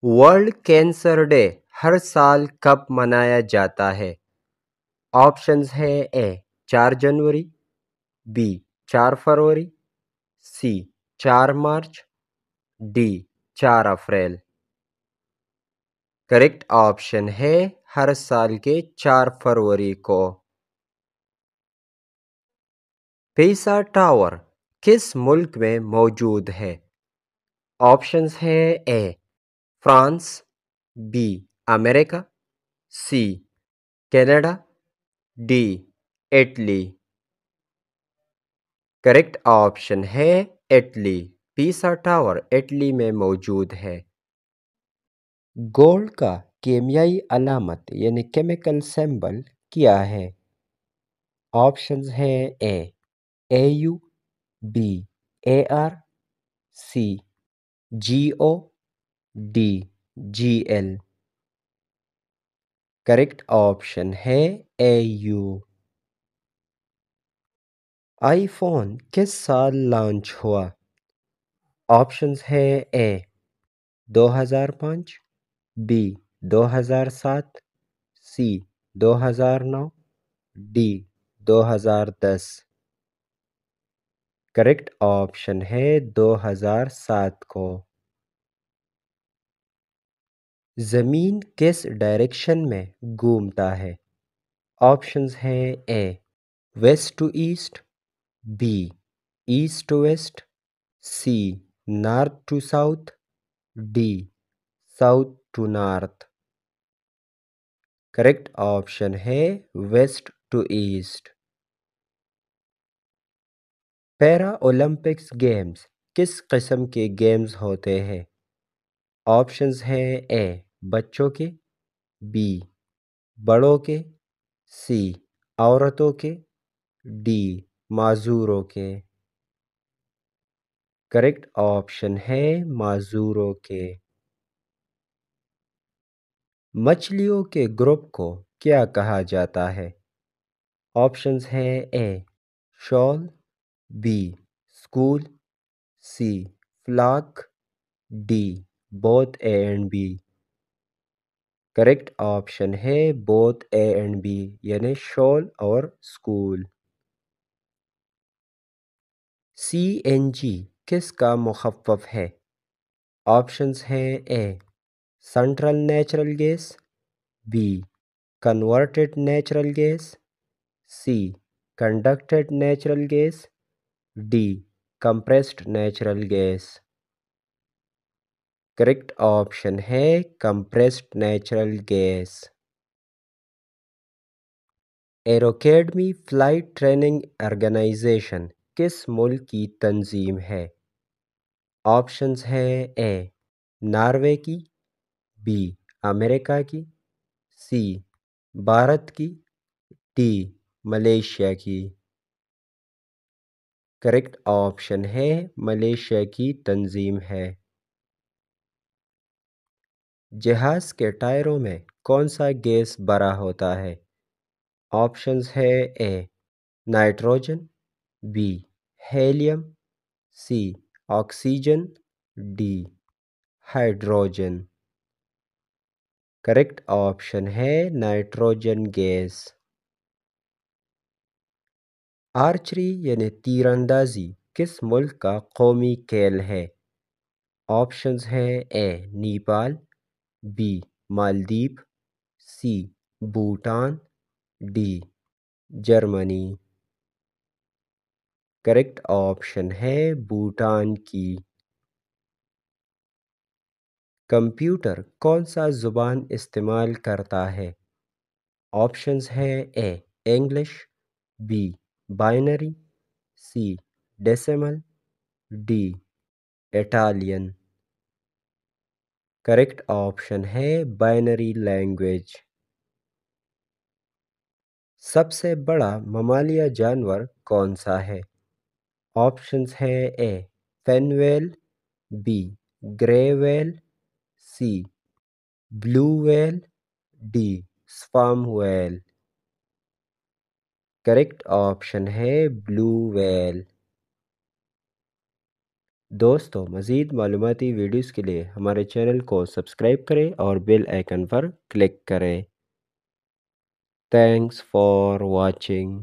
World cancer day हर साल कब मनाया जाता है? ऑप्शंस है ए 4 जनवरी, बी 4 फरवरी, सी 4 मार्च, डी 4 अप्रैल। करेक्ट ऑप्शन है हर साल के 4 फरवरी को। पीसा टावर किस मुल्क में मौजूद है? ऑप्शंस है A France, B America, C Canada, D Italy. Correct option है इटली। पीसा टावर इटली में मौजूद है। गोल्ड का केमियाई अलामत यानी केमिकल सिंबल क्या है? ऑप्शंस है ए AU, बी AR, सी GO, D GL। Correct option है AU। आईफोन किस साल लॉन्च हुआ? ऑप्शंस है ए 2005, बी 2007, सी 2009, डी 2010। करेक्ट ऑप्शन है 2007 को। ज़मीन किस डायरेक्शन में घूमता है? ऑप्शंस है A west to east, B east to west, C north to south, D south to north. Correct option है west to east. Para Olympics games किस किस्म के गेम्स होते हैं? ऑप्शंस है ए बच्चों के, बी बड़ों के, सी औरतों के, डी माजूरों के। करेक्ट ऑप्शन है माजूरों के। मछलियों के ग्रुप को क्या कहा जाता है? ऑप्शंस है A shoal, B school, C flock, D both A and B. Correct option है बोथ ए एंड बी यानी शॉल और स्कूल। CNG किसका मुखफ़्फ़फ़ है? ऑप्शंस है A central natural gas, B converted natural gas, C conducted natural gas, D compressed natural gas. Correct option है compressed natural gas. Aeroacademy flight training organisation किस मुल्क की तंजीम है? ऑप्शंस है ए नॉर्वे की, बी अमेरिका की, सी भारत की, डी मलेशिया की। करेक्ट ऑप्शन है मलेशिया की तंजीम है। जहाज़ के टायरों में कौन सा गैस भरा होता है? ऑप्शंस है A nitrogen, B helium, C oxygen, D hydrogen. Correct option है नाइट्रोजन गैस। आर्चरी यानी तीरंदाजी किस मुल्क का कौमी खेल है? ऑप्शंस है A Nepal, B Maldives, C Bhutan, D Germany. Correct option है भूटान की। कंप्यूटर कौन सा ज़ुबान इस्तेमाल करता है? ऑप्शंस है A English, B binary, C decimal, D Italian. Correct option है बाइनरी लैंग्वेज। सबसे बड़ा ममालिया जानवर कौन सा है? ऑप्शंस है A fin whale, B grey whale, C blue whale, D sperm whale. Correct option है ब्लू व्हेल। دوستوں مزید معلوماتی ویڈیوز کے لیے ہمارے چینل کو سبسکرائب کریں اور بیل آئیکن پر کلک کریں۔ Thanks for watching.